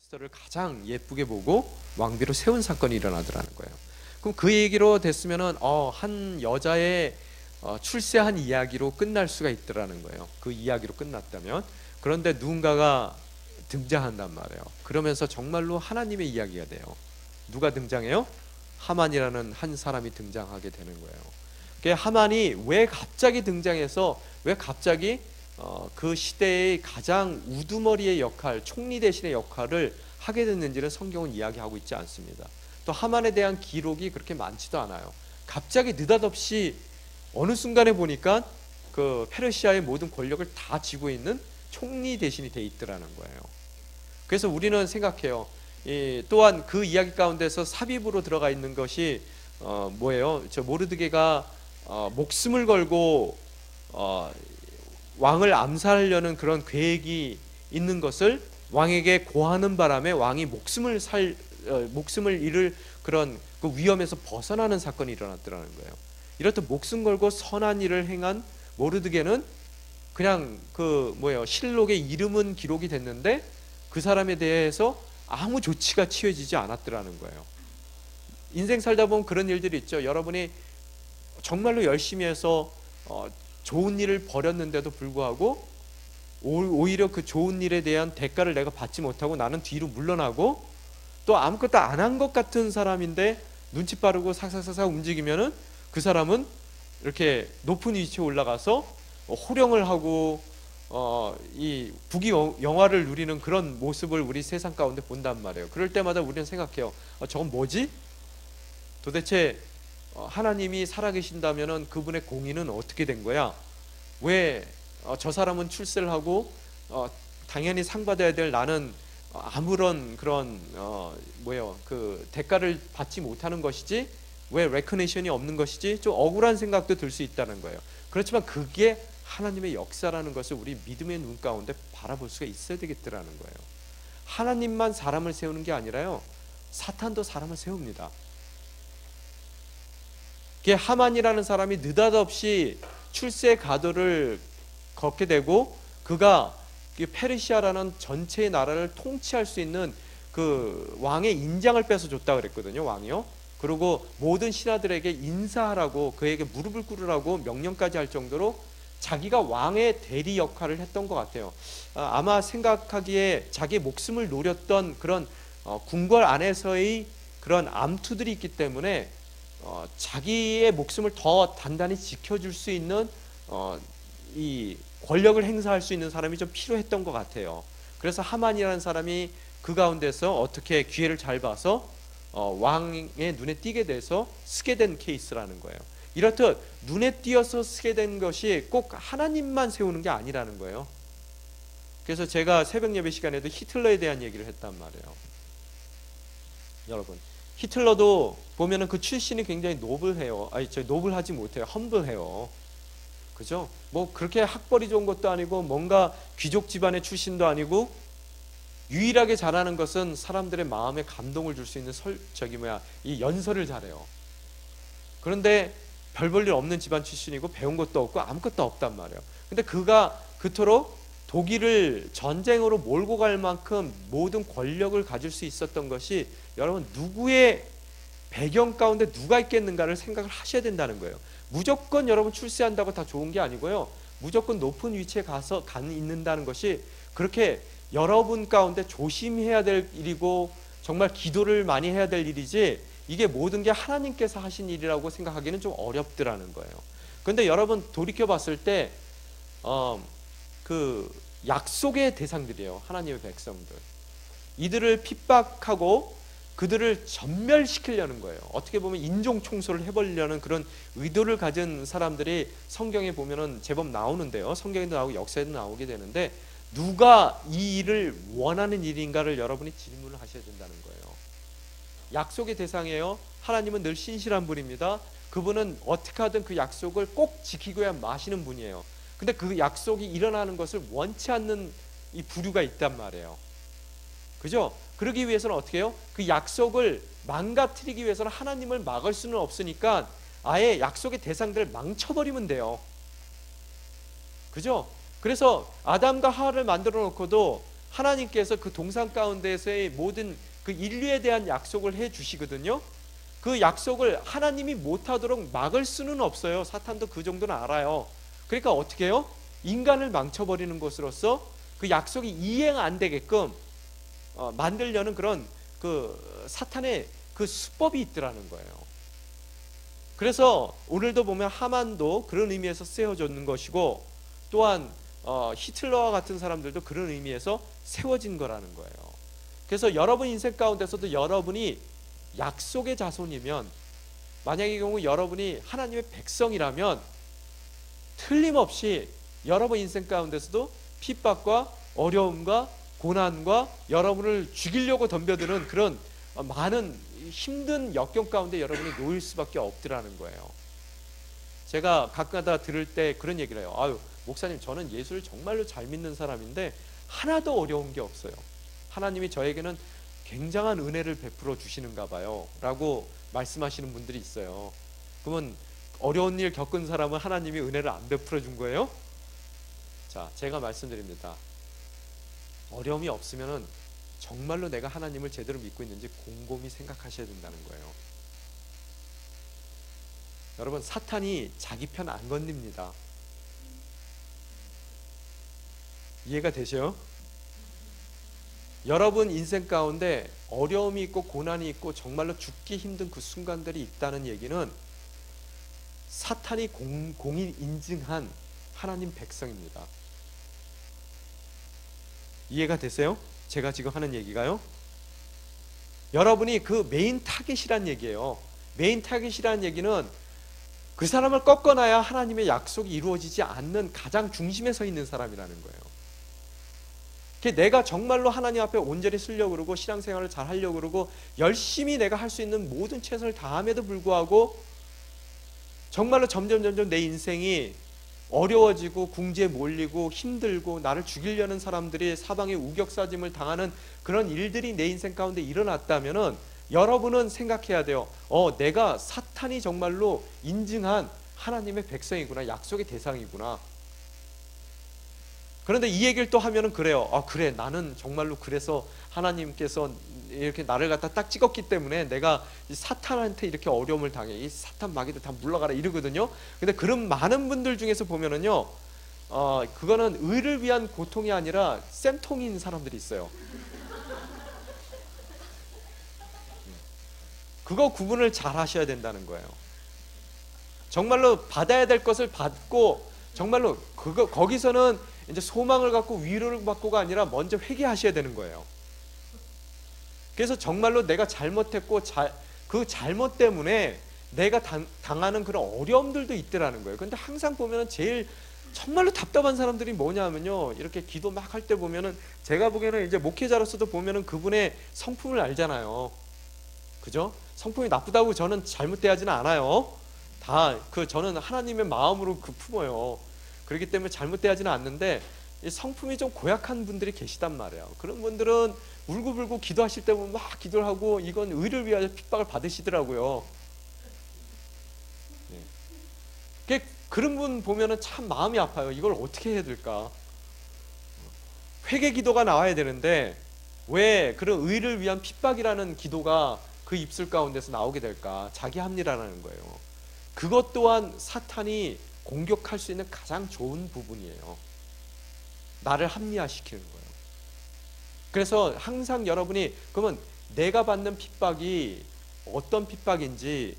에스더를 가장 예쁘게 보고 왕비로 세운 사건이 일어나더라는 거예요. 그럼 그 얘기로 됐으면은 한 여자의 출세한 이야기로 끝날 수가 있더라는 거예요. 그 이야기로 끝났다면. 그런데 누군가가 등장한단 말이에요. 그러면서 정말로 하나님의 이야기가 돼요. 누가 등장해요? 하만이라는 한 사람이 등장하게 되는 거예요. 그 하만이 왜 갑자기 등장해서 왜 갑자기 그 시대의 가장 우두머리의 역할, 총리 대신의 역할을 하게 됐는지는 성경은 이야기하고 있지 않습니다. 또 하만에 대한 기록이 그렇게 많지도 않아요. 갑자기 느닷없이 어느 순간에 보니까 그 페르시아의 모든 권력을 다 쥐고 있는 총리 대신이 돼 있더라는 거예요. 그래서 우리는 생각해요. 또한 그 이야기 가운데서 삽입으로 들어가 있는 것이 뭐예요? 저 모르드게가 목숨을 걸고 왕을 암살하려는 그런 계획이 있는 것을 왕에게 고하는 바람에 왕이 목숨을 잃을 그런 그 위험에서 벗어나는 사건이 일어났더라는 거예요. 이렇듯 목숨 걸고 선한 일을 행한 모르드게는 그냥 실록의 이름은 기록이 됐는데 그 사람에 대해서 아무 조치가 취해지지 않았더라는 거예요. 인생 살다 보면 그런 일들이 있죠. 여러분이 정말로 열심히 해서 좋은 일을 벌였는데도 불구하고 오히려 그 좋은 일에 대한 대가를 내가 받지 못하고 나는 뒤로 물러나고 또 아무것도 안 한 것 같은 사람인데 눈치 빠르고 사사사사 움직이면은 그 사람은 이렇게 높은 위치에 올라가서 호령을 하고 이 부귀영화를 누리는 그런 모습을 우리 세상 가운데 본단 말이에요. 그럴 때마다 우리는 생각해요. 저건 뭐지? 도대체 하나님이 살아계신다면은 그분의 공의는 어떻게 된 거야? 왜 저 사람은 출세를 하고 당연히 상 받아야 될 나는 아무런 그런 그 대가를 받지 못하는 것이지? 왜 레커니션이 없는 것이지? 좀 억울한 생각도 들 수 있다는 거예요. 그렇지만 그게 하나님의 역사라는 것을 우리 믿음의 눈 가운데 바라볼 수가 있어야 되겠더라는 거예요. 하나님만 사람을 세우는 게 아니라요, 사탄도 사람을 세웁니다. 하만이라는 사람이 느닷없이 출세 가도를 걷게 되고 그가 페르시아라는 전체의 나라를 통치할 수 있는 그 왕의 인장을 뺏어줬다 그랬거든요. 왕이요. 그리고 모든 신하들에게 인사하라고, 그에게 무릎을 꿇으라고 명령까지 할 정도로 자기가 왕의 대리 역할을 했던 것 같아요. 아마 생각하기에 자기 목숨을 노렸던 그런 궁궐 안에서의 그런 암투들이 있기 때문에 자기의 목숨을 더 단단히 지켜줄 수 있는 이 권력을 행사할 수 있는 사람이 좀 필요했던 것 같아요. 그래서 하만이라는 사람이 그 가운데서 어떻게 기회를 잘 봐서 왕의 눈에 띄게 돼서 쓰게 된 케이스라는 거예요. 이렇듯 눈에 띄어서 쓰게 된 것이 꼭 하나님만 세우는 게 아니라는 거예요. 그래서 제가 새벽 예배 시간에도 히틀러에 대한 얘기를 했단 말이에요. 여러분, 히틀러도 보면은 그 출신이 굉장히 노블해요. 노블하지 못해요. 험블해요. 그죠? 뭐 그렇게 학벌이 좋은 것도 아니고 뭔가 귀족 집안의 출신도 아니고 유일하게 잘하는 것은 사람들의 마음에 감동을 줄 수 있는 이 연설을 잘해요. 그런데 별 볼 일 없는 집안 출신이고 배운 것도 없고 아무것도 없단 말이에요. 근데 그가 그토록 독일을 전쟁으로 몰고 갈 만큼 모든 권력을 가질 수 있었던 것이 여러분 누구의 배경 가운데 누가 있겠는가를 생각을 하셔야 된다는 거예요. 무조건 여러분 출세한다고 다 좋은 게 아니고요. 무조건 높은 위치에 가서 있는다는 것이 그렇게 여러분 가운데 조심해야 될 일이고 정말 기도를 많이 해야 될 일이지 이게 모든 게 하나님께서 하신 일이라고 생각하기는 좀 어렵더라는 거예요. 그런데 여러분 돌이켜 봤을 때 그 약속의 대상들이에요. 하나님의 백성들. 이들을 핍박하고 그들을 전멸시키려는 거예요. 어떻게 보면 인종 청소를 해버리려는 그런 의도를 가진 사람들이 성경에 보면은 제법 나오는데요. 성경에도 나오고 역사에도 나오게 되는데 누가 이 일을 원하는 일인가를 여러분이 질문을 하셔야 된다는 거예요. 약속의 대상이에요. 하나님은 늘 신실한 분입니다. 그분은 어떻게 하든 그 약속을 꼭 지키고야 마시는 분이에요. 근데 그 약속이 일어나는 것을 원치 않는 이 부류가 있단 말이에요. 그죠? 그러기 위해서는 어떻게 해요? 그 약속을 망가뜨리기 위해서는 하나님을 막을 수는 없으니까 아예 약속의 대상들을 망쳐버리면 돼요. 그죠? 그래서 아담과 하와를 만들어 놓고도 하나님께서 그 동산 가운데서의 모든 그 인류에 대한 약속을 해 주시거든요. 그 약속을 하나님이 못하도록 막을 수는 없어요. 사탄도 그 정도는 알아요. 그러니까 어떻게 해요? 인간을 망쳐버리는 것으로서 그 약속이 이행 안 되게끔 만들려는 그런 그 사탄의 그 수법이 있더라는 거예요. 그래서 오늘도 보면 하만도 그런 의미에서 세워졌는 것이고, 또한 히틀러와 같은 사람들도 그런 의미에서 세워진 거라는 거예요. 그래서 여러분 인생 가운데서도 여러분이 약속의 자손이면, 만약의 경우 여러분이 하나님의 백성이라면 틀림없이 여러분 인생 가운데서도 핍박과 어려움과 고난과 여러분을 죽이려고 덤벼드는 그런 많은 힘든 역경 가운데 여러분이 놓일 수밖에 없더라는 거예요. 제가 가끔가다 들을 때 그런 얘기를 해요. 아유, 목사님, 저는 예수를 정말로 잘 믿는 사람인데 하나도 어려운 게 없어요. 하나님이 저에게는 굉장한 은혜를 베풀어 주시는가 봐요 라고 말씀하시는 분들이 있어요. 그러면 어려운 일 겪은 사람은 하나님이 은혜를 안 베풀어 준 거예요? 자, 제가 말씀드립니다. 어려움이 없으면 정말로 내가 하나님을 제대로 믿고 있는지 곰곰이 생각하셔야 된다는 거예요. 여러분, 사탄이 자기 편 안 건립니다. 이해가 되셔요? 여러분 인생 가운데 어려움이 있고 고난이 있고 정말로 죽기 힘든 그 순간들이 있다는 얘기는 사탄이 공인 인증한 하나님 백성입니다. 이해가 되세요? 제가 지금 하는 얘기가요. 여러분이 그 메인 타겟이란 얘기예요. 메인 타겟이란 얘기는 그 사람을 꺾어놔야 하나님의 약속이 이루어지지 않는 가장 중심에 서 있는 사람이라는 거예요. 내가 정말로 하나님 앞에 온전히 쓰려고 그러고 신앙생활을 잘 하려고 그러고 열심히 내가 할 수 있는 모든 최선을 다함에도 불구하고 정말로 점점 내 인생이 어려워지고 궁지에 몰리고 힘들고 나를 죽이려는 사람들이 사방에 우격사짐을 당하는 그런 일들이 내 인생 가운데 일어났다면은 여러분은 생각해야 돼요. 내가 사탄이 정말로 인증한 하나님의 백성이구나, 약속의 대상이구나. 그런데 이 얘기를 또 하면은 그래요. 그래, 나는 정말로 그래서 하나님께서 이렇게 나를 갖다 딱 찍었기 때문에 내가 이 사탄한테 이렇게 어려움을 당해. 이 사탄 마귀들 다 물러가라 이러거든요. 근데 그런 많은 분들 중에서 보면은요, 그거는 의를 위한 고통이 아니라 쌤통인 사람들이 있어요. 그거 구분을 잘 하셔야 된다는 거예요. 정말로 받아야 될 것을 받고 정말로 거기서는 이제 소망을 갖고 위로를 받고가 아니라 먼저 회개하셔야 되는 거예요. 그래서 정말로 내가 잘못했고 그 잘못 때문에 내가 당하는 그런 어려움들도 있더라는 거예요. 근데 항상 보면은 제일 정말로 답답한 사람들이 뭐냐면요, 이렇게 기도 막 할 때 보면은 제가 보기에는 이제 목회자로서도 보면은 그분의 성품을 알잖아요. 그죠? 성품이 나쁘다고 저는 잘못대하지는 않아요. 저는 하나님의 마음으로 품어요. 그렇기 때문에 잘못대하지는 않는데 이 성품이 좀 고약한 분들이 계시단 말이에요. 그런 분들은 울고불고 기도하실 때 보면 막 기도를 하고 이건 의를 위하여 핍박을 받으시더라고요. 네. 그런 분 보면은 참 마음이 아파요. 이걸 어떻게 해야 될까? 회개 기도가 나와야 되는데 왜 그런 의를 위한 핍박이라는 기도가 그 입술 가운데서 나오게 될까? 자기 합리라는 거예요. 그것 또한 사탄이 공격할 수 있는 가장 좋은 부분이에요. 나를 합리화시키는 거예요. 그래서 항상 여러분이 그러면 내가 받는 핍박이 어떤 핍박인지,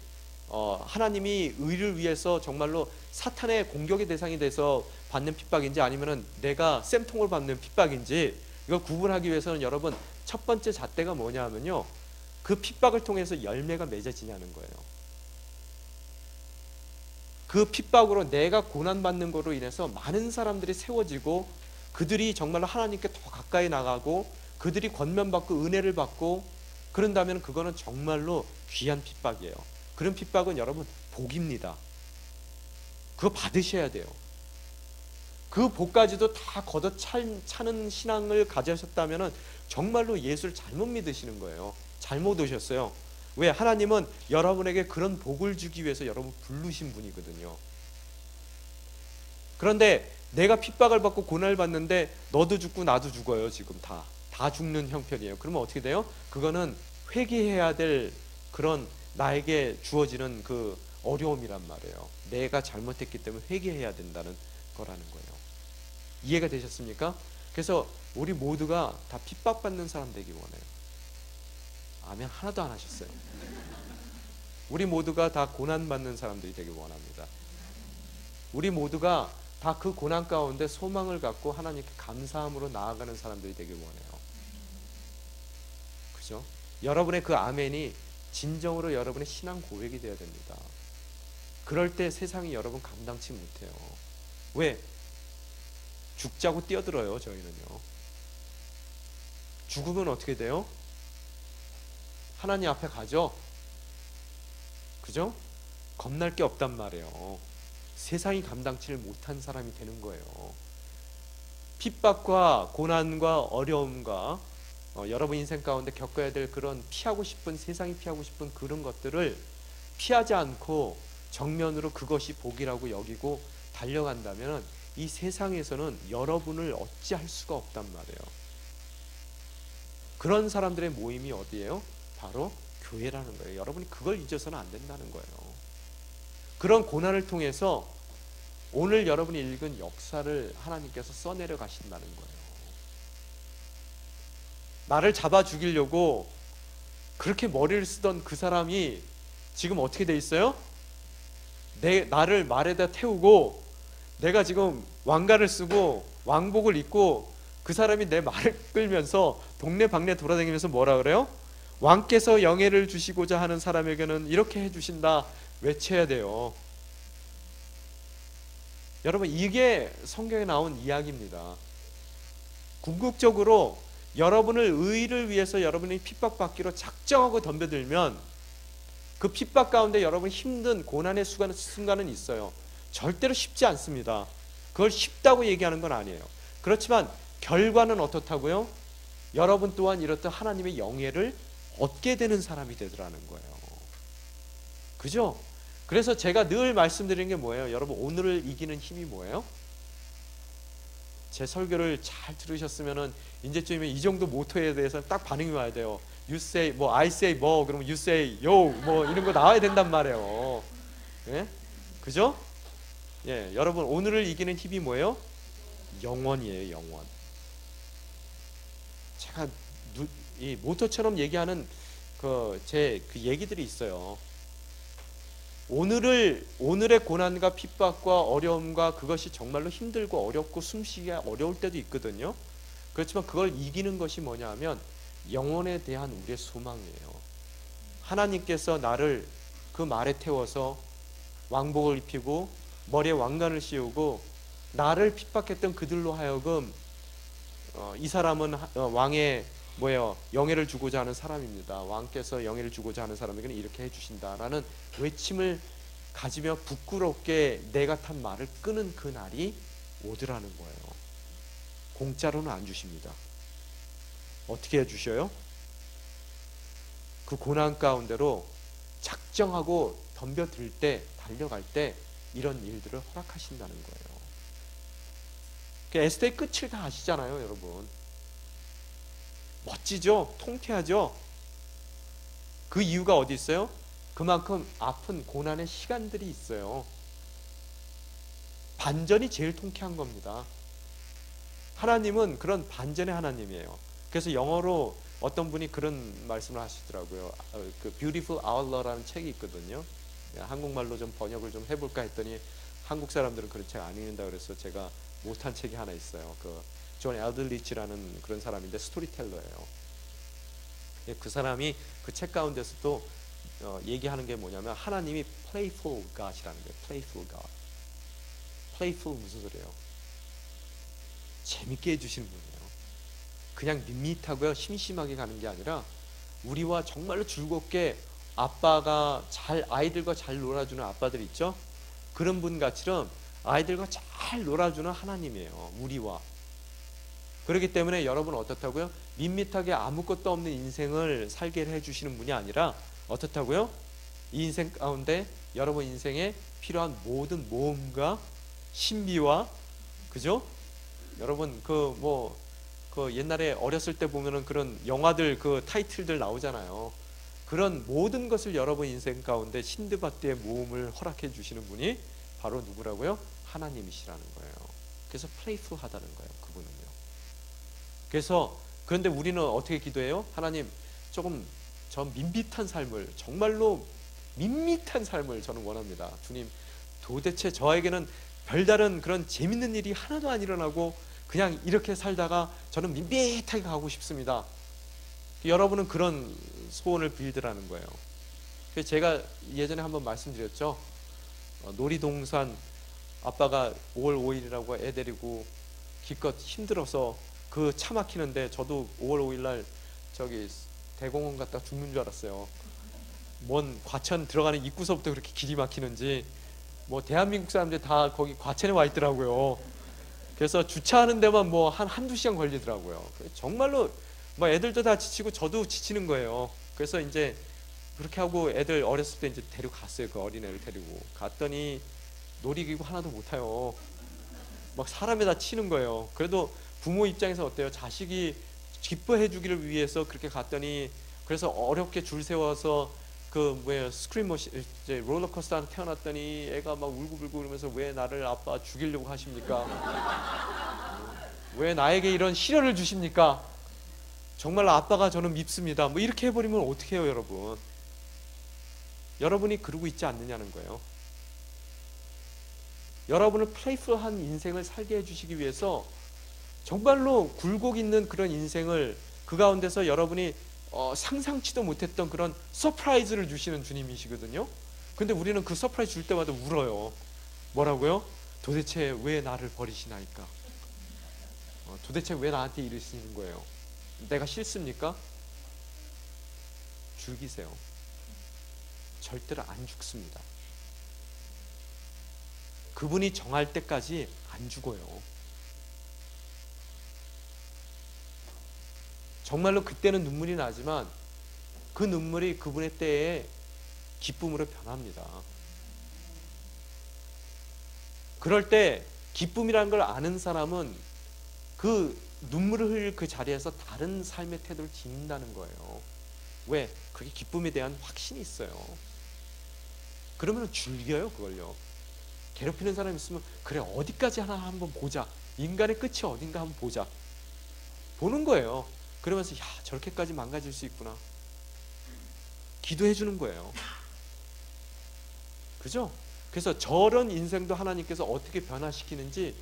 하나님이 의를 위해서 정말로 사탄의 공격의 대상이 돼서 받는 핍박인지 아니면은 내가 쌤통을 받는 핍박인지, 이걸 구분하기 위해서는 여러분 첫 번째 잣대가 뭐냐 하면요, 그 핍박을 통해서 열매가 맺어지냐는 거예요. 그 핍박으로 내가 고난받는 것으로 인해서 많은 사람들이 세워지고 그들이 정말로 하나님께 더 가까이 나가고 그들이 권면받고 은혜를 받고 그런다면 그거는 정말로 귀한 핍박이에요. 그런 핍박은 여러분 복입니다. 그거 받으셔야 돼요. 그 복까지도 다 걷어차는 신앙을 가지셨다면 정말로 예수를 잘못 믿으시는 거예요. 잘못 오셨어요. 왜? 하나님은 여러분에게 그런 복을 주기 위해서 여러분 부르신 분이거든요. 그런데 내가 핍박을 받고 고난을 받는데 너도 죽고 나도 죽어요. 지금 다 죽는 형편이에요. 그러면 어떻게 돼요? 그거는 회개해야 될 그런 나에게 주어지는 그 어려움이란 말이에요. 내가 잘못했기 때문에 회개해야 된다는 거라는 거예요. 이해가 되셨습니까? 그래서 우리 모두가 다 핍박받는 사람 되기 원해요. 아멘 하나도 안 하셨어요. 우리 모두가 다 고난받는 사람들이 되길 원합니다. 우리 모두가 다 그 고난 가운데 소망을 갖고 하나님께 감사함으로 나아가는 사람들이 되길 원해요. 그죠? 여러분의 그 아멘이 진정으로 여러분의 신앙 고백이 되어야 됩니다. 그럴 때 세상이 여러분 감당치 못해요. 왜? 죽자고 뛰어들어요. 저희는요. 죽으면 어떻게 돼요? 하나님 앞에 가죠. 그죠? 겁날 게 없단 말이에요. 세상이 감당치를 못한 사람이 되는 거예요. 핍박과 고난과 어려움과 여러분 인생 가운데 겪어야 될 그런 피하고 싶은, 세상이 피하고 싶은 그런 것들을 피하지 않고 정면으로 그것이 복이라고 여기고 달려간다면 이 세상에서는 여러분을 어찌할 수가 없단 말이에요. 그런 사람들의 모임이 어디예요? 바로 교회라는 거예요. 여러분이 그걸 잊어서는 안 된다는 거예요. 그런 고난을 통해서 오늘 여러분이 읽은 역사를 하나님께서 써내려 가신다는 거예요. 나를 잡아 죽이려고 그렇게 머리를 쓰던 그 사람이 지금 어떻게 돼 있어요? 나를 말에다 태우고 내가 지금 왕관을 쓰고 왕복을 입고 그 사람이 내 말을 끌면서 동네 방네 돌아다니면서 뭐라 그래요? 왕께서 영예를 주시고자 하는 사람에게는 이렇게 해주신다 외쳐야 돼요. 여러분 이게 성경에 나온 이야기입니다. 궁극적으로 여러분을 의를 위해서 여러분이 핍박받기로 작정하고 덤벼들면 그 핍박 가운데 여러분이 힘든 고난의 순간은 있어요. 절대로 쉽지 않습니다. 그걸 쉽다고 얘기하는 건 아니에요. 그렇지만 결과는 어떻다고요? 여러분 또한 이렇듯 하나님의 영예를 얻게 되는 사람이 되더라는 거예요. 그죠? 그래서 제가 늘 말씀드리는 게 뭐예요? 여러분 오늘을 이기는 힘이 뭐예요? 제 설교를 잘 들으셨으면은 이제쯤이면 이 정도 모토에 대해서 딱 반응이 와야 돼요. You say 뭐 I say 뭐 그러면 you say yo 뭐 이런 거 나와야 된단 말이에요. 예? 그죠? 예, 여러분 오늘을 이기는 힘이 뭐예요? 영원이에요, 영원. 제가 이 모토처럼 얘기하는 제 얘기들이 있어요. 오늘의 고난과 핍박과 어려움과 그것이 정말로 힘들고 어렵고 숨쉬기가 어려울 때도 있거든요. 그렇지만 그걸 이기는 것이 뭐냐 하면 영혼에 대한 우리의 소망이에요. 하나님께서 나를 그 말에 태워서 왕복을 입히고 머리에 왕관을 씌우고 나를 핍박했던 그들로 하여금 이 사람은 왕의 영예를 주고자 하는 사람입니다. 왕께서 영예를 주고자 하는 사람에게는 이렇게 해주신다라는 외침을 가지며 부끄럽게 내가 탄 말을 끄는 그 날이 오더라는 거예요. 공짜로는 안 주십니다. 어떻게 해주셔요? 그 고난 가운데로 작정하고 덤벼들 때, 달려갈 때 이런 일들을 허락하신다는 거예요. 에스더의 끝을 다 아시잖아요, 여러분. 멋지죠? 통쾌하죠? 그 이유가 어디 있어요? 그만큼 아픈 고난의 시간들이 있어요. 반전이 제일 통쾌한 겁니다. 하나님은 그런 반전의 하나님이에요. 그래서 영어로 어떤 분이 그런 말씀을 하시더라고요. 그 Beautiful Hour라는 책이 있거든요. 한국말로 좀 번역을 좀 해볼까 했더니 한국 사람들은 그런 책 안 읽는다 그래서 제가 못한 책이 하나 있어요. 존 엘들리치라는 그런 사람인데 스토리텔러예요. 그 사람이 그 책 가운데서도 얘기하는 게 뭐냐면 하나님이 playful God이라는 거예요. playful God. playful 무슨 소리예요? 재밌게 해주시는 분이에요. 그냥 밋밋하고요 심심하게 가는 게 아니라 우리와 정말로 즐겁게 아이들과 잘 놀아주는 아빠들 있죠? 그런 분 같이는 아이들과 잘 놀아주는 하나님이에요. 우리와. 그렇기 때문에 여러분 어떻다고요? 밋밋하게 아무것도 없는 인생을 살게 해주시는 분이 아니라 어떻다고요? 이 인생 가운데 여러분 인생에 필요한 모든 모험과 신비와 그죠? 여러분 그 옛날에 어렸을 때 보면은 그런 영화들 그 타이틀들 나오잖아요. 그런 모든 것을 여러분 인생 가운데 신드바드의 모험을 허락해 주시는 분이 바로 누구라고요? 하나님이시라는 거예요. 그래서 플레이풀하다는 거예요, 그분은요. 그래서 그런데 우리는 어떻게 기도해요? 하나님, 조금 저 밋밋한 삶을, 정말로 밋밋한 삶을 저는 원합니다. 주님, 도대체 저에게는 별다른 그런 재밌는 일이 하나도 안 일어나고 그냥 이렇게 살다가 저는 밋밋하게 가고 싶습니다. 여러분은 그런 소원을 빌드라는 거예요. 그래서 제가 예전에 한번 말씀드렸죠. 놀이동산 아빠가 5월 5일이라고 애 데리고 기껏 힘들어서 그 차 막히는데 저도 5월 5일 날 저기 대공원 갔다 죽는 줄 알았어요. 뭔 과천 들어가는 입구서부터 그렇게 길이 막히는지, 뭐 대한민국 사람들 다 거기 과천에 와 있더라고요. 그래서 주차하는 데만 뭐 한두 시간 걸리더라고요. 정말로 뭐 애들도 다 지치고 저도 지치는 거예요. 그래서 이제 그렇게 하고 애들 어렸을 때 이제 데려갔어요. 그 어린애를 데리고 갔더니 놀이기구 하나도 못 타요. 막 사람에다 치는 거예요. 그래도 부모 입장에서 어때요? 자식이 기뻐해 주기를 위해서 그렇게 갔더니, 그래서 어렵게 줄 세워서 그 뭐야 스크린 머신, 이제 롤러코스터 하나 태어났더니 애가 막 울고불고 그러면서 왜 나를 아빠 죽이려고 하십니까? 왜 나에게 이런 시련을 주십니까? 정말 아빠가 저는 밉습니다. 뭐 이렇게 해버리면 어떻게 해요, 여러분? 여러분이 그러고 있지 않느냐는 거예요. 여러분을 플레이풀한 인생을 살게 해주시기 위해서 정말로 굴곡 있는 그런 인생을, 그 가운데서 여러분이 상상치도 못했던 그런 서프라이즈를 주시는 주님이시거든요. 근데 우리는 그 서프라이즈 줄 때마다 울어요. 뭐라고요? 도대체 왜 나를 버리시나이까? 도대체 왜 나한테 이러시는 거예요? 내가 싫습니까? 죽이세요. 절대로 안 죽습니다. 그분이 정할 때까지 안 죽어요. 정말로 그때는 눈물이 나지만 그 눈물이 그분의 때에 기쁨으로 변합니다. 그럴 때 기쁨이라는 걸 아는 사람은 그 눈물을 흘릴 그 자리에서 다른 삶의 태도를 지닌다는 거예요. 왜? 그게 기쁨에 대한 확신이 있어요. 그러면 즐겨요, 그걸요. 괴롭히는 사람 있으면 그래, 어디까지 하나 한번 보자. 인간의 끝이 어딘가 한번 보자. 보는 거예요. 그러면서 야, 저렇게까지 망가질 수 있구나. 기도해 주는 거예요. 그죠? 그래서 저런 인생도 하나님께서 어떻게 변화시키는지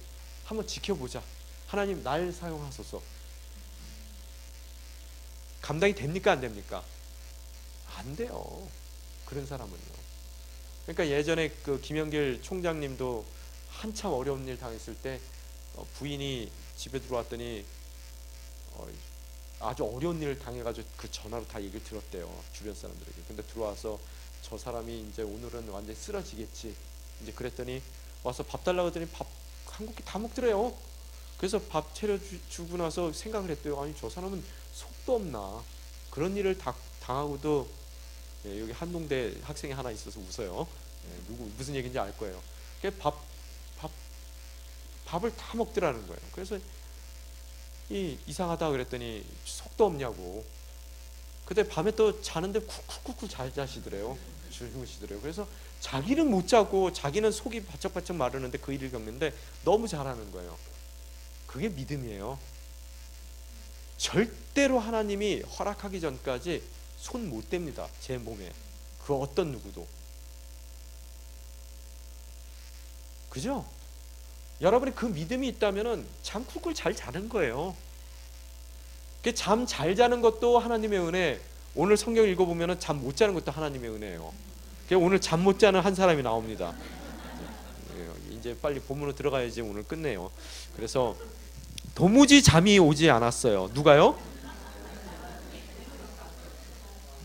한번 지켜보자. 하나님, 날 사용하소서. 감당이 됩니까, 안 됩니까? 안 돼요. 그런 사람은요. 그러니까 예전에 그 김영길 총장님도 한참 어려운 일 당했을 때 부인이 집에 들어왔더니 아주 어려운 일을 당해가지고 그 전화로 다 얘기를 들었대요, 주변 사람들에게. 근데 들어와서 저 사람이 이제 오늘은 완전히 쓰러지겠지, 이제 그랬더니 와서 밥 달라고 했더니 밥 한 공기 다 먹더래요. 그래서 밥 차려주고 나서 생각을 했대요. 아니, 저 사람은 속도 없나, 그런 일을 당하고도. 여기 한동대 학생이 하나 있어서 웃어요. 누구 무슨 얘기인지 알 거예요. 밥을 다 먹더라는 거예요. 그래서 이상하다 그랬더니 속도 없냐고. 그때 밤에 또 자는데 쿡쿡쿡 잘 자시더래요. 주무시더래요. 그래서 자기는 못 자고 자기는 속이 바짝바짝 마르는데 그 일을 겪는데 너무 잘하는 거예요. 그게 믿음이에요. 절대로 하나님이 허락하기 전까지 손 못 댑니다, 제 몸에. 그 어떤 누구도. 그죠? 여러분이 그 믿음이 있다면은 잠 쿨쿨 잘 자는 거예요. 잠 잘 자는 것도 하나님의 은혜. 오늘 성경 읽어보면은 잠 못 자는 것도 하나님의 은혜예요. 오늘 잠 못 자는 한 사람이 나옵니다. 이제 빨리 본문으로 들어가야지 오늘 끝내요. 그래서 도무지 잠이 오지 않았어요. 누가요?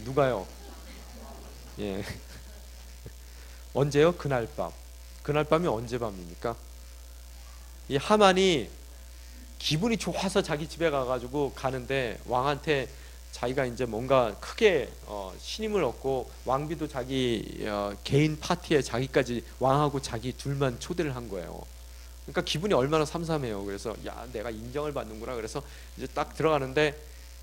누가요? 예. 언제요? 그날 밤. 그날 밤이 언제 밤입니까? 이 하만이 기분이 좋아서 자기 집에 가가지고 가는데, 왕한테 자기가 이제 뭔가 크게 신임을 얻고 왕비도 자기 개인 파티에 자기까지 왕하고 자기 둘만 초대를 한 거예요. 그러니까 기분이 얼마나 삼삼해요. 그래서 야, 내가 인정을 받는구나. 그래서 이제 딱 들어가는데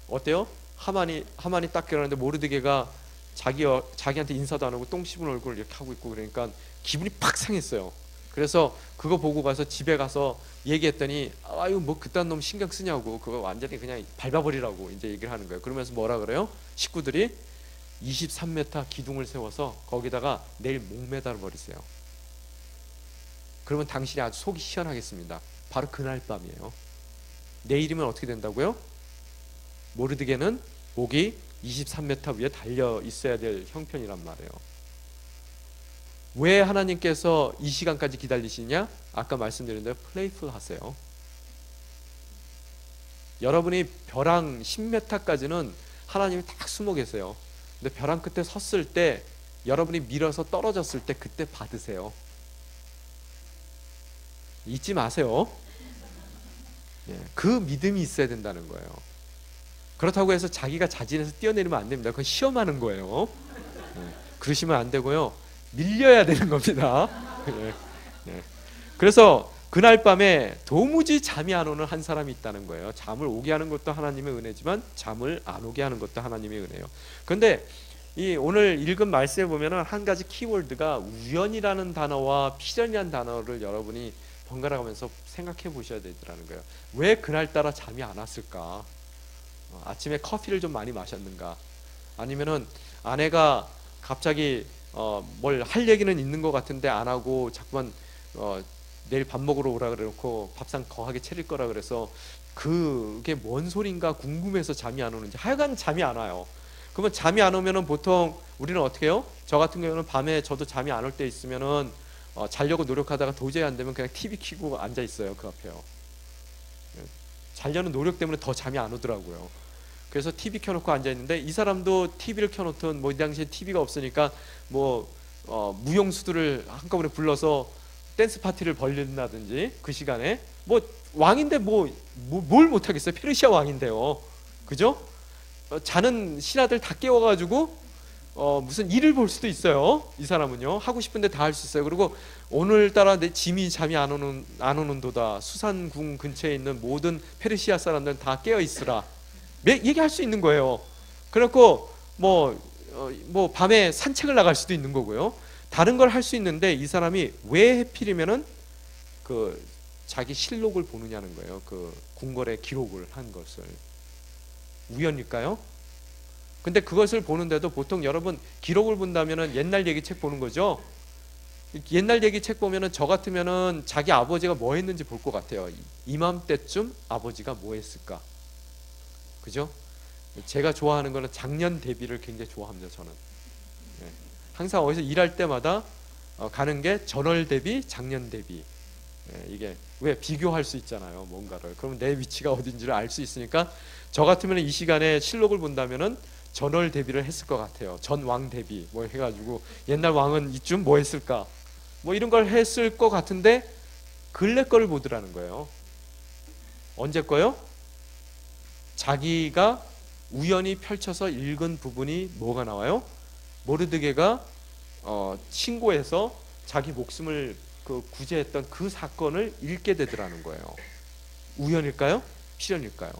어때요? 하만이 딱 들어가는데 모르드게가 자기한테 인사도 안 하고 똥 씹은 얼굴을 이렇게 하고 있고, 그러니까 기분이 팍 상했어요. 그래서 그거 보고 가서 집에 가서 얘기했더니 아유 뭐 그딴 놈 신경 쓰냐고, 그거 완전히 그냥 밟아버리라고 이제 얘기를 하는 거예요. 그러면서 뭐라 그래요? 식구들이 23m 기둥을 세워서 거기다가 내일 목 매달아 버리세요. 그러면 당신이 아주 속이 시원하겠습니다. 바로 그날 밤이에요. 내일이면 어떻게 된다고요? 모르드게는 목이 23m 위에 달려 있어야 될 형편이란 말이에요. 왜 하나님께서 이 시간까지 기다리시냐? 아까 말씀드린 대로 플레이풀 하세요. 여러분이 벼랑 10m까지는 하나님이 딱 숨어 계세요. 근데 벼랑 끝에 섰을 때, 여러분이 밀어서 떨어졌을 때 그때 받으세요. 잊지 마세요. 그 믿음이 있어야 된다는 거예요. 그렇다고 해서 자기가 자진해서 뛰어내리면 안 됩니다. 그건 시험하는 거예요. 그러시면 안 되고요. 밀려야 되는 겁니다. 그래서 그날 밤에 도무지 잠이 안 오는 한 사람이 있다는 거예요. 잠을 오게 하는 것도 하나님의 은혜지만 잠을 안 오게 하는 것도 하나님의 은혜예요. 그런데 이 오늘 읽은 말씀에 보면은 한 가지 키워드가 우연이라는 단어와 필연이라는 단어를 여러분이 번갈아 가면서 생각해 보셔야 되더라는 거예요. 왜 그날따라 잠이 안 왔을까? 아침에 커피를 좀 많이 마셨는가? 아니면은 아내가 갑자기 뭘 할 얘기는 있는 것 같은데 안 하고 자꾸만 내일 밥 먹으러 오라 그래놓고 밥상 거하게 차릴 거라 그래서 그게 뭔 소린가 궁금해서 잠이 안 오는지, 하여간 잠이 안 와요. 그러면 잠이 안 오면은 보통 우리는 어떻게 해요? 저 같은 경우는 밤에 저도 잠이 안 올 때 있으면은 자려고 노력하다가 도저히 안 되면 그냥 TV 켜고 앉아 있어요. 그 앞에요. 자려는 노력 때문에 더 잠이 안 오더라고요. 그래서 TV 켜놓고 앉아 있는데, 이 사람도 TV를 켜놓던, 뭐 이 당시에 TV가 없으니까 뭐 무용수들을 한꺼번에 불러서 댄스 파티를 벌린다든지, 그 시간에 뭐 왕인데 뭘 못하겠어요. 페르시아 왕인데요. 그죠? 자는 신하들 다 깨워가지고 무슨 일을 볼 수도 있어요. 이 사람은요, 하고 싶은데 다 할 수 있어요. 그리고 오늘따라 내 짐이 잠이 안 오는도다. 수산궁 근처에 있는 모든 페르시아 사람들은 다 깨어 있으라. 얘기할 수 있는 거예요. 그래갖고 뭐 밤에 산책을 나갈 수도 있는 거고요. 다른 걸 할 수 있는데, 이 사람이 왜 해필이면은 그 자기 실록을 보느냐는 거예요. 그 궁궐의 기록을 한 것을. 우연일까요? 근데 그것을 보는데도 보통 여러분 기록을 본다면은 옛날 얘기책 보는 거죠. 옛날 얘기책 보면은 저 같으면은 자기 아버지가 뭐 했는지 볼 것 같아요. 이맘때쯤 아버지가 뭐 했을까? 그죠? 제가 좋아하는 거는 작년 대비를 굉장히 좋아합니다. 저는 항상 어디서 일할 때마다 가는 게 전월 대비, 작년 대비. 이게 왜 비교할 수 있잖아요, 뭔가를. 그러면 내 위치가 어딘지를 알 수 있으니까, 저 같으면 이 시간에 실록을 본다면은 전월 대비를 했을 것 같아요. 전 왕 대비 뭐 해가지고 옛날 왕은 이쯤 뭐 했을까, 뭐 이런 걸 했을 것 같은데, 근래 거를 보더라는 거예요. 언제 거요? 자기가 우연히 펼쳐서 읽은 부분이 뭐가 나와요? 모르드게가 신고해서 자기 목숨을 구제했던 그 사건을 읽게 되더라는 거예요. 우연일까요? 필연일까요?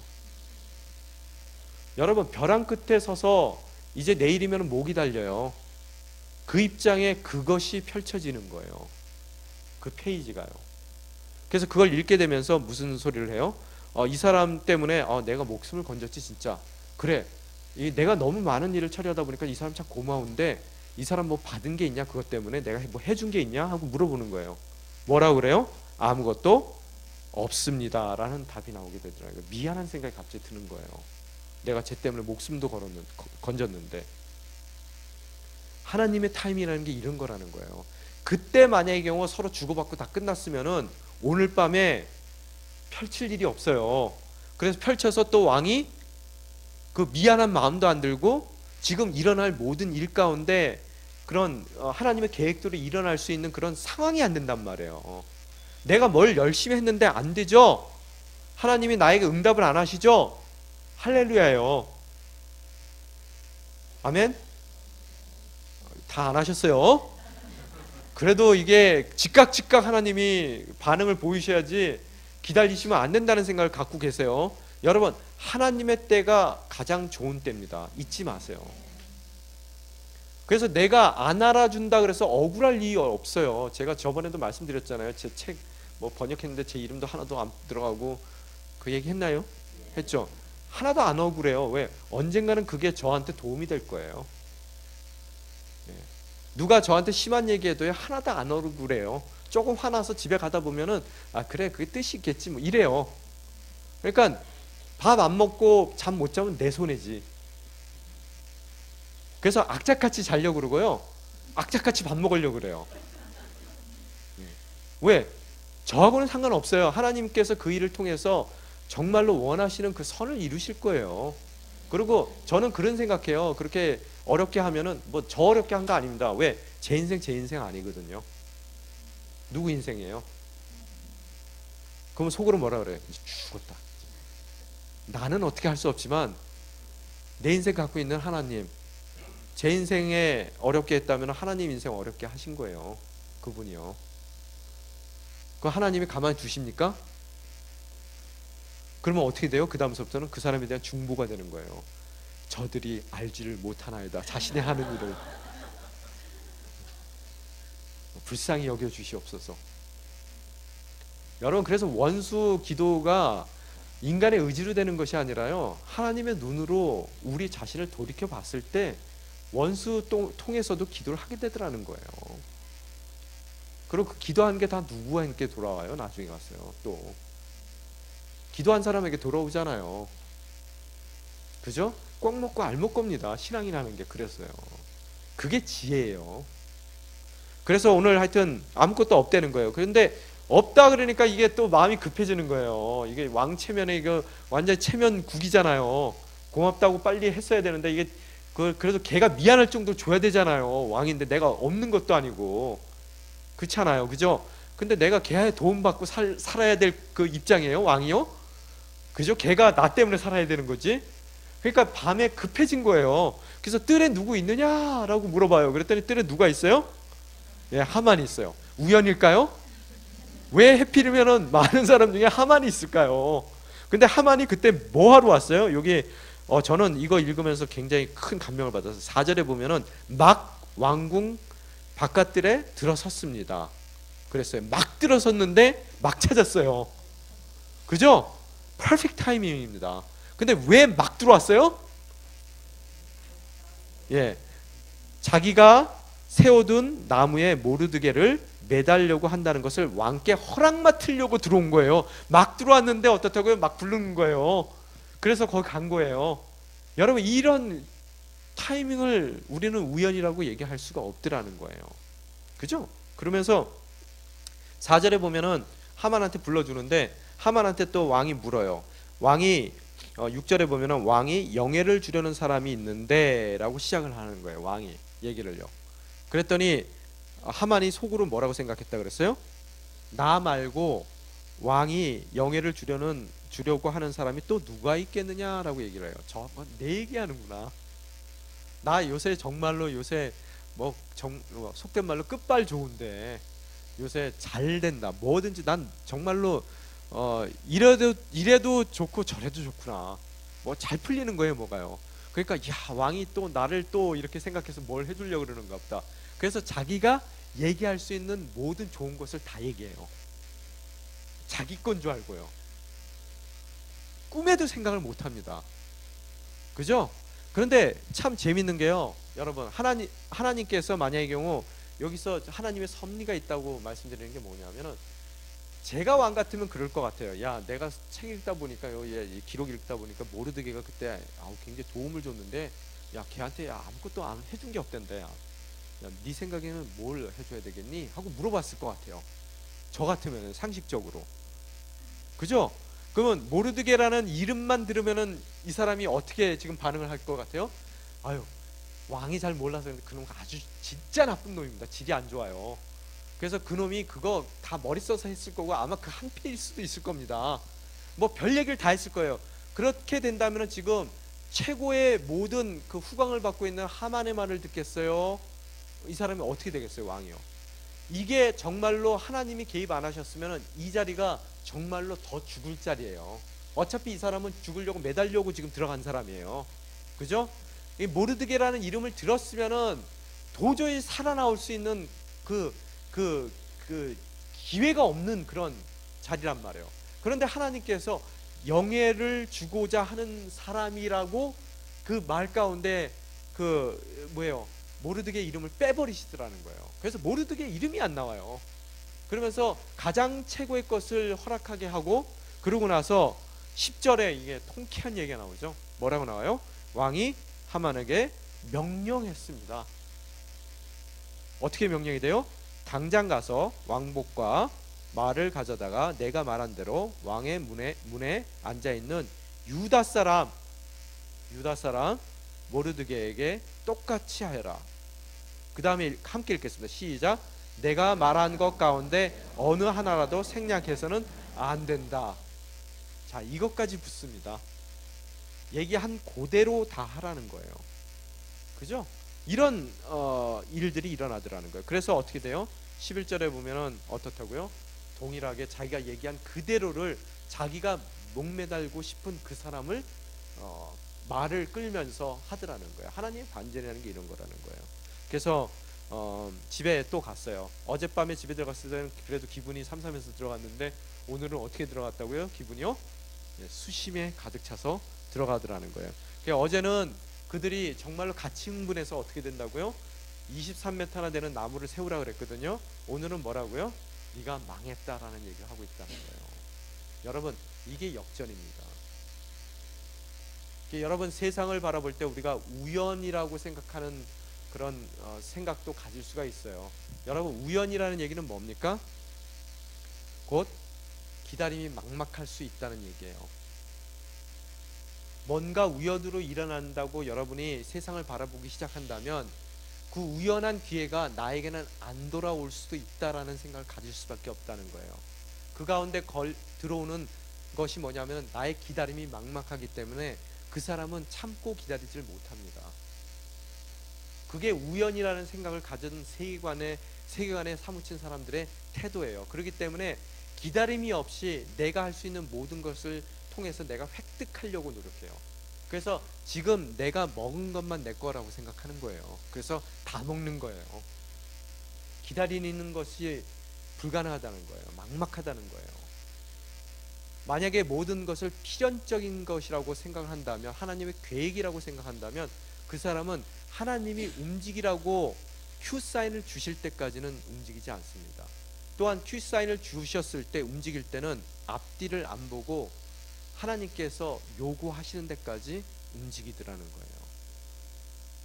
여러분, 벼랑 끝에 서서 이제 내일이면 목이 달려요. 그 입장에 그것이 펼쳐지는 거예요. 그 페이지가요. 그래서 그걸 읽게 되면서 무슨 소리를 해요? 이 사람 때문에 내가 목숨을 건졌지 진짜. 그래, 내가 너무 많은 일을 처리하다 보니까 이 사람 참 고마운데, 이 사람 뭐 받은 게 있냐, 그것 때문에 내가 뭐 해준 게 있냐 하고 물어보는 거예요. 뭐라고 그래요? 아무것도 없습니다 라는 답이 나오게 되더라고요. 미안한 생각이 갑자기 드는 거예요. 내가 쟤 때문에 목숨도 건졌는데. 하나님의 타임이라는 게 이런 거라는 거예요. 그때 만약의 경우 서로 주고받고 다 끝났으면은 오늘 밤에 펼칠 일이 없어요. 그래서 펼쳐서 또 왕이 그 미안한 마음도 안 들고, 지금 일어날 모든 일 가운데 그런 하나님의 계획대로 일어날 수 있는 그런 상황이 안 된단 말이에요. 내가 뭘 열심히 했는데 안 되죠? 하나님이 나에게 응답을 안 하시죠? 할렐루야예요. 아멘? 다 안 하셨어요? 그래도 이게 즉각 하나님이 반응을 보이셔야지 기다리시면 안 된다는 생각을 갖고 계세요. 여러분, 하나님의 때가 가장 좋은 때입니다. 잊지 마세요. 그래서 내가 안 알아준다 그래서 억울할 이유 없어요. 제가 저번에도 말씀드렸잖아요. 제 책 뭐 번역했는데 제 이름도 하나도 안 들어가고 그 얘기 했나요? 했죠. 하나도 안 억울해요. 왜? 언젠가는 그게 저한테 도움이 될 거예요. 누가 저한테 심한 얘기해도요, 하나도 안 억울해요. 조금 화나서 집에 가다 보면은 아 그래 그게 뜻이 있겠지 뭐 이래요. 그러니까 밥 안 먹고 잠 못 자면 내 손해지. 그래서 악착같이 자려고 그러고요, 악착같이 밥 먹으려고 그래요. 왜? 저하고는 상관없어요. 하나님께서 그 일을 통해서 정말로 원하시는 그 선을 이루실 거예요. 그리고 저는 그런 생각해요. 그렇게 어렵게 하면은 뭐 저 어렵게 한 거 아닙니다. 왜? 제 인생 아니거든요. 누구 인생이에요? 그러면 속으로 뭐라 그래요? 이제 죽었다. 나는 어떻게 할 수 없지만 내 인생 갖고 있는 하나님, 제 인생에 어렵게 했다면 하나님 인생 어렵게 하신 거예요. 그분이요. 그 하나님이 가만히 두십니까? 그러면 어떻게 돼요? 그 다음서부터는 그 사람에 대한 중보가 되는 거예요. 저들이 알지를 못하나이다. 자신의 하는 일을 불쌍히 여겨주시옵소서. 여러분, 그래서 원수 기도가 인간의 의지로 되는 것이 아니라요, 하나님의 눈으로 우리 자신을 돌이켜 봤을 때 원수 통해서도 기도를 하게 되더라는 거예요. 그리고 그 기도한 게 다 누구한테 돌아와요? 나중에 가서요. 또 기도한 사람에게 돌아오잖아요. 그죠? 꽉 먹고 알 먹겁니다. 신앙이라는 게. 그랬어요. 그게 지혜예요. 그래서 오늘 하여튼 아무것도 없다는 거예요. 그런데 없다 그러니까 이게 또 마음이 급해지는 거예요. 이게 왕 체면에 이거 완전 체면 국이잖아요. 고맙다고 빨리 했어야 되는데 이게 그래도 걔가 미안할 정도로 줘야 되잖아요. 왕인데 내가 없는 것도 아니고. 그렇잖아요. 그죠? 근데 내가 걔의 도움받고 살아야 될 그 입장이에요. 왕이요? 그죠? 걔가 나 때문에 살아야 되는 거지. 그러니까 밤에 급해진 거예요. 그래서 뜰에 누구 있느냐라고 물어봐요. 그랬더니 뜰에 누가 있어요? 예, 하만이 있어요. 우연일까요? 왜 해필이면은 많은 사람 중에 하만이 있을까요? 근데 하만이 그때 뭐 하러 왔어요? 여기 저는 이거 읽으면서 굉장히 큰 감명을 받아서 4절에 보면은 막 왕궁 바깥들에 들어섰습니다. 그랬어요. 막 들어섰는데 막 찾았어요. 그죠? 퍼펙트 타이밍입니다. 근데 왜 막 들어왔어요? 예, 자기가 세워둔 나무에 모르드게를 매달려고 한다는 것을 왕께 허락 맡으려고 들어온 거예요. 막 들어왔는데 어떻다고요? 막 부르는 거예요. 그래서 거기 간 거예요. 여러분, 이런 타이밍을 우리는 우연이라고 얘기할 수가 없더라는 거예요. 그죠? 그러면서 4절에 보면은 하만한테 불러주는데 하만한테 또 왕이 물어요. 왕이 6절에 보면은 왕이 영예를 주려는 사람이 있는데 라고 시작을 하는 거예요. 왕이 얘기를요. 그랬더니 하만이 속으로 뭐라고 생각했다 그랬어요? 나 말고 왕이 영예를 주려고 하는 사람이 또 누가 있겠느냐라고 얘기를 해요. 내 얘기하는구나. 나 요새 정말로 요새 속된 말로 끝발 좋은데 요새 잘 된다. 뭐든지 난 정말로 이래도 좋고 저래도 좋구나. 뭐 잘 풀리는 거예요, 뭐가요. 그러니까 야, 왕이 또 나를 또 이렇게 생각해서 뭘 해주려고 그러는가 보다. 그래서 자기가 얘기할 수 있는 모든 좋은 것을 다 얘기해요. 자기 건 줄 알고요. 꿈에도 생각을 못 합니다. 그죠? 그런데 참 재밌는 게요, 여러분, 하나님께서 만약의 경우 여기서 하나님의 섭리가 있다고 말씀드리는 게 뭐냐면은, 제가 왕 같으면 그럴 것 같아요. 야, 내가 책 읽다 보니까 기록 읽다 보니까 모르드게가 그때 굉장히 도움을 줬는데, 야, 걔한테 아무것도 안 해준 게 없댄데, 야, 네 생각에는 뭘 해줘야 되겠니? 하고 물어봤을 것 같아요. 저 같으면 상식적으로. 그죠? 그러면 모르드게라는 이름만 들으면은 이 사람이 어떻게 지금 반응을 할 것 같아요? 아유, 왕이 잘 몰라서 그놈 아주 진짜 나쁜 놈입니다. 질이 안 좋아요. 그래서 그놈이 그거 다 머리 써서 했을 거고 아마 그 한패일 수도 있을 겁니다. 뭐 별 얘기를 다 했을 거예요. 그렇게 된다면 지금 최고의 모든 그 후광을 받고 있는 하만의 말을 듣겠어요? 이 사람이 어떻게 되겠어요? 왕이요. 이게 정말로 하나님이 개입 안 하셨으면 이 자리가 정말로 더 죽을 자리예요. 어차피 이 사람은 죽으려고 매달려고 지금 들어간 사람이에요. 그죠? 이 모르드게라는 이름을 들었으면은 도저히 살아나올 수 있는 그 기회가 없는 그런 자리란 말이에요. 그런데 하나님께서 영예를 주고자 하는 사람이라고 그 말 가운데 모르드게 이름을 빼버리시더라는 거예요. 그래서 모르드게 이름이 안 나와요. 그러면서 가장 최고의 것을 허락하게 하고, 그러고 나서 10절에 이게 통쾌한 얘기가 나오죠. 뭐라고 나와요? 왕이 하만에게 명령했습니다. 어떻게 명령이 돼요? 당장 가서 왕복과 말을 가져다가 내가 말한 대로 왕의 문에 앉아있는 유다 사람 모르드게에게 똑같이 하여라. 그 다음에 함께 읽겠습니다. 시작. 내가 말한 것 가운데 어느 하나라도 생략해서는 안 된다. 자, 이것까지 붙습니다. 얘기한 그대로 다 하라는 거예요. 그죠? 이런 일들이 일어나더라는 거예요. 그래서 어떻게 돼요? 11절에 보면은 어떻다고요? 동일하게 자기가 얘기한 그대로를, 자기가 목매달고 싶은 그 사람을 말을 끌면서 하더라는 거예요. 하나님의 반전이라는 게 이런 거라는 거예요. 그래서 집에 또 갔어요. 어젯밤에 집에 들어갔을 때는 그래도 기분이 삼삼해서 들어갔는데 오늘은 어떻게 들어갔다고요? 기분이요? 수심에 가득 차서 들어가더라는 거예요. 그러니까 어제는 그들이 정말로 같이 흥분해서 어떻게 된다고요? 23m나 되는 나무를 세우라 그랬거든요. 오늘은 뭐라고요? 네가 망했다라는 얘기를 하고 있다는 거예요. 여러분, 이게 역전입니다. 여러분, 세상을 바라볼 때 우리가 우연이라고 생각하는 그런 생각도 가질 수가 있어요. 여러분, 우연이라는 얘기는 뭡니까? 곧 기다림이 막막할 수 있다는 얘기예요. 뭔가 우연으로 일어난다고 여러분이 세상을 바라보기 시작한다면 그 우연한 기회가 나에게는 안 돌아올 수도 있다라는 생각을 가질 수밖에 없다는 거예요. 그 가운데 들어오는 것이 뭐냐면 나의 기다림이 막막하기 때문에 그 사람은 참고 기다리질 못합니다. 그게 우연이라는 생각을 가진 세계관에 사무친 사람들의 태도예요. 그렇기 때문에 기다림이 없이 내가 할 수 있는 모든 것을 통해서 내가 획득하려고 노력해요. 그래서 지금 내가 먹은 것만 내 거라고 생각하는 거예요. 그래서 다 먹는 거예요. 기다리는 것이 불가능하다는 거예요. 막막하다는 거예요. 만약에 모든 것을 필연적인 것이라고 생각을 한다면, 하나님의 계획이라고 생각한다면, 그 사람은 하나님이 움직이라고 큐사인을 주실 때까지는 움직이지 않습니다. 또한 큐사인을 주셨을 때 움직일 때는 앞뒤를 안 보고 하나님께서 요구하시는 데까지 움직이더라는 거예요.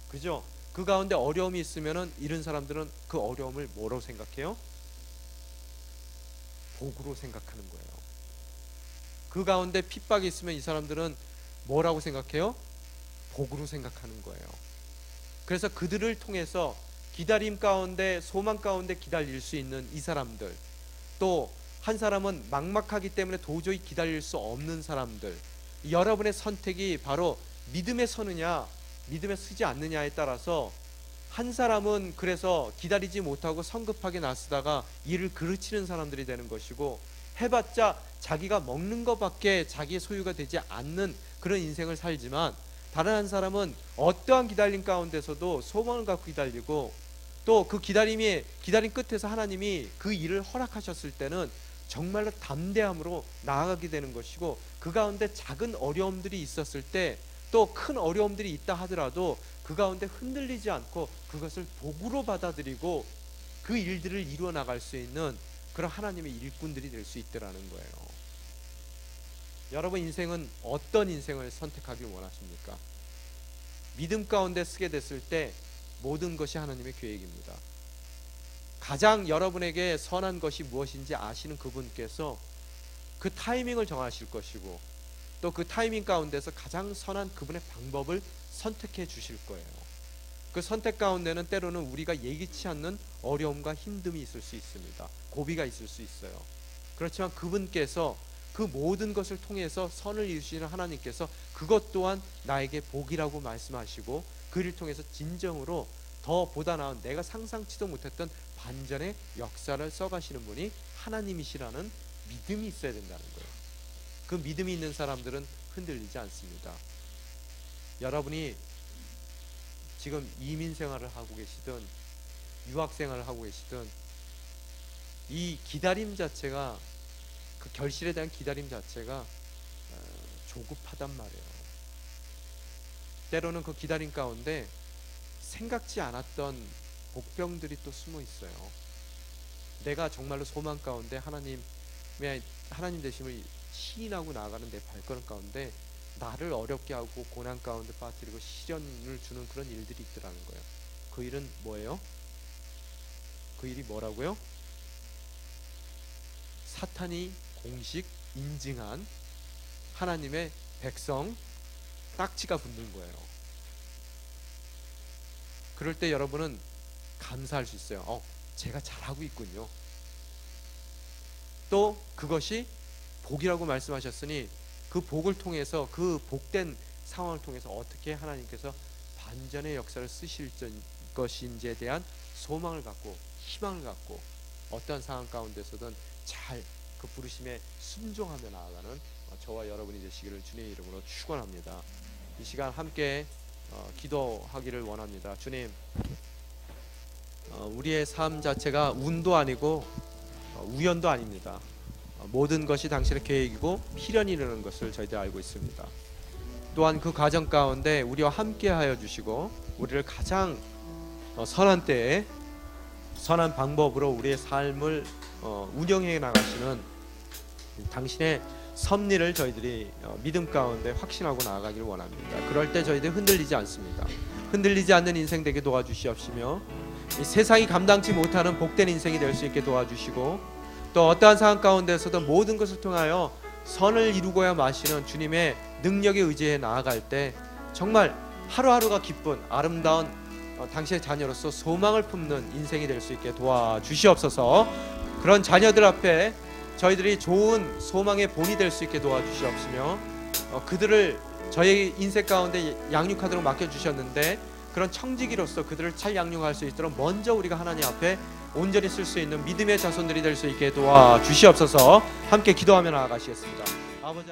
그죠? 그 가운데 어려움이 있으면은 이런 사람들은 그 어려움을 뭐라고 생각해요? 복으로 생각하는 거예요. 그 가운데 핍박이 있으면 이 사람들은 뭐라고 생각해요? 복으로 생각하는 거예요. 그래서 그들을 통해서 기다림 가운데, 소망 가운데 기다릴 수 있는 이 사람들, 또 한 사람은 막막하기 때문에 도저히 기다릴 수 없는 사람들, 여러분의 선택이 바로 믿음에 서느냐 믿음에 서지 않느냐에 따라서, 한 사람은 그래서 기다리지 못하고 성급하게 나서다가 일을 그르치는 사람들이 되는 것이고, 해봤자 자기가 먹는 것밖에 자기의 소유가 되지 않는 그런 인생을 살지만, 다른 한 사람은 어떠한 기다림 가운데서도 소망을 갖고 기다리고, 또 그 기다림 끝에서 하나님이 그 일을 허락하셨을 때는 정말로 담대함으로 나아가게 되는 것이고, 그 가운데 작은 어려움들이 있었을 때, 또 큰 어려움들이 있다 하더라도 그 가운데 흔들리지 않고 그것을 복으로 받아들이고 그 일들을 이루어 나갈 수 있는 그런 하나님의 일꾼들이 될 수 있더라는 거예요. 여러분, 인생은 어떤 인생을 선택하길 원하십니까? 믿음 가운데 쓰게 됐을 때 모든 것이 하나님의 계획입니다. 가장 여러분에게 선한 것이 무엇인지 아시는 그분께서 그 타이밍을 정하실 것이고, 또 그 타이밍 가운데서 가장 선한 그분의 방법을 선택해 주실 거예요. 그 선택 가운데는 때로는 우리가 예기치 않는 어려움과 힘듦이 있을 수 있습니다. 고비가 있을 수 있어요. 그렇지만 그분께서 그 모든 것을 통해서 선을 이루시는 하나님께서 그것 또한 나에게 복이라고 말씀하시고, 그를 통해서 진정으로 더 보다 나은 내가 상상치도 못했던 반전의 역사를 써가시는 분이 하나님이시라는 믿음이 있어야 된다는 거예요. 그 믿음이 있는 사람들은 흔들리지 않습니다. 여러분이 지금 이민 생활을 하고 계시든 유학 생활을 하고 계시든 이 기다림 자체가, 그 결실에 대한 기다림 자체가 조급하단 말이에요. 때로는 그 기다림 가운데 생각지 않았던 복병들이 또 숨어 있어요. 내가 정말로 소망 가운데 하나님 되심을 시인하고 나아가는 내 발걸음 가운데 나를 어렵게 하고 고난 가운데 빠뜨리고 시련을 주는 그런 일들이 있더라는 거예요. 그 일은 뭐예요? 그 일이 뭐라고요? 사탄이 공식 인증한 하나님의 백성 딱지가 붙는 거예요. 그럴 때 여러분은 감사할 수 있어요. 제가 잘하고 있군요. 또 그것이 복이라고 말씀하셨으니 그 복을 통해서, 그 복된 상황을 통해서 어떻게 하나님께서 반전의 역사를 쓰실 것인지에 대한 소망을 갖고 희망을 갖고 어떠한 상황 가운데서든 잘 그 부르심에 순종하며 나아가는 저와 여러분이 되시기를 주님의 이름으로 축원합니다. 이 시간 함께 기도하기를 원합니다. 주님, 우리의 삶 자체가 운도 아니고 우연도 아닙니다. 모든 것이 당신의 계획이고 필연이 이르는 것을 저희들 알고 있습니다. 또한 그 과정 가운데 우리와 함께하여 주시고 우리를 가장 선한 때에 선한 방법으로 우리의 삶을 운영해 나가시는 당신의 섭리를 저희들이 믿음 가운데 확신하고 나아가기를 원합니다. 그럴 때 저희들이 흔들리지 않습니다. 흔들리지 않는 인생 되게 도와주시옵시며 이 세상이 감당치 못하는 복된 인생이 될 수 있게 도와주시고 또 어떠한 상황 가운데서도 모든 것을 통하여 선을 이루고야 마시는 주님의 능력에 의지해 나아갈 때 정말 하루하루가 기쁜 아름다운 당신의 자녀로서 소망을 품는 인생이 될 수 있게 도와주시옵소서. 그런 자녀들 앞에 저희들이 좋은 소망의 본이 될 수 있게 도와주시옵시며 그들을 저희 인생 가운데 양육하도록 맡겨주셨는데 그런 청지기로서 그들을 잘 양육할 수 있도록 먼저 우리가 하나님 앞에 온전히 쓸 수 있는 믿음의 자손들이 될 수 있게 도와주시옵소서. 함께 기도하며 나아가시겠습니다. 아버지.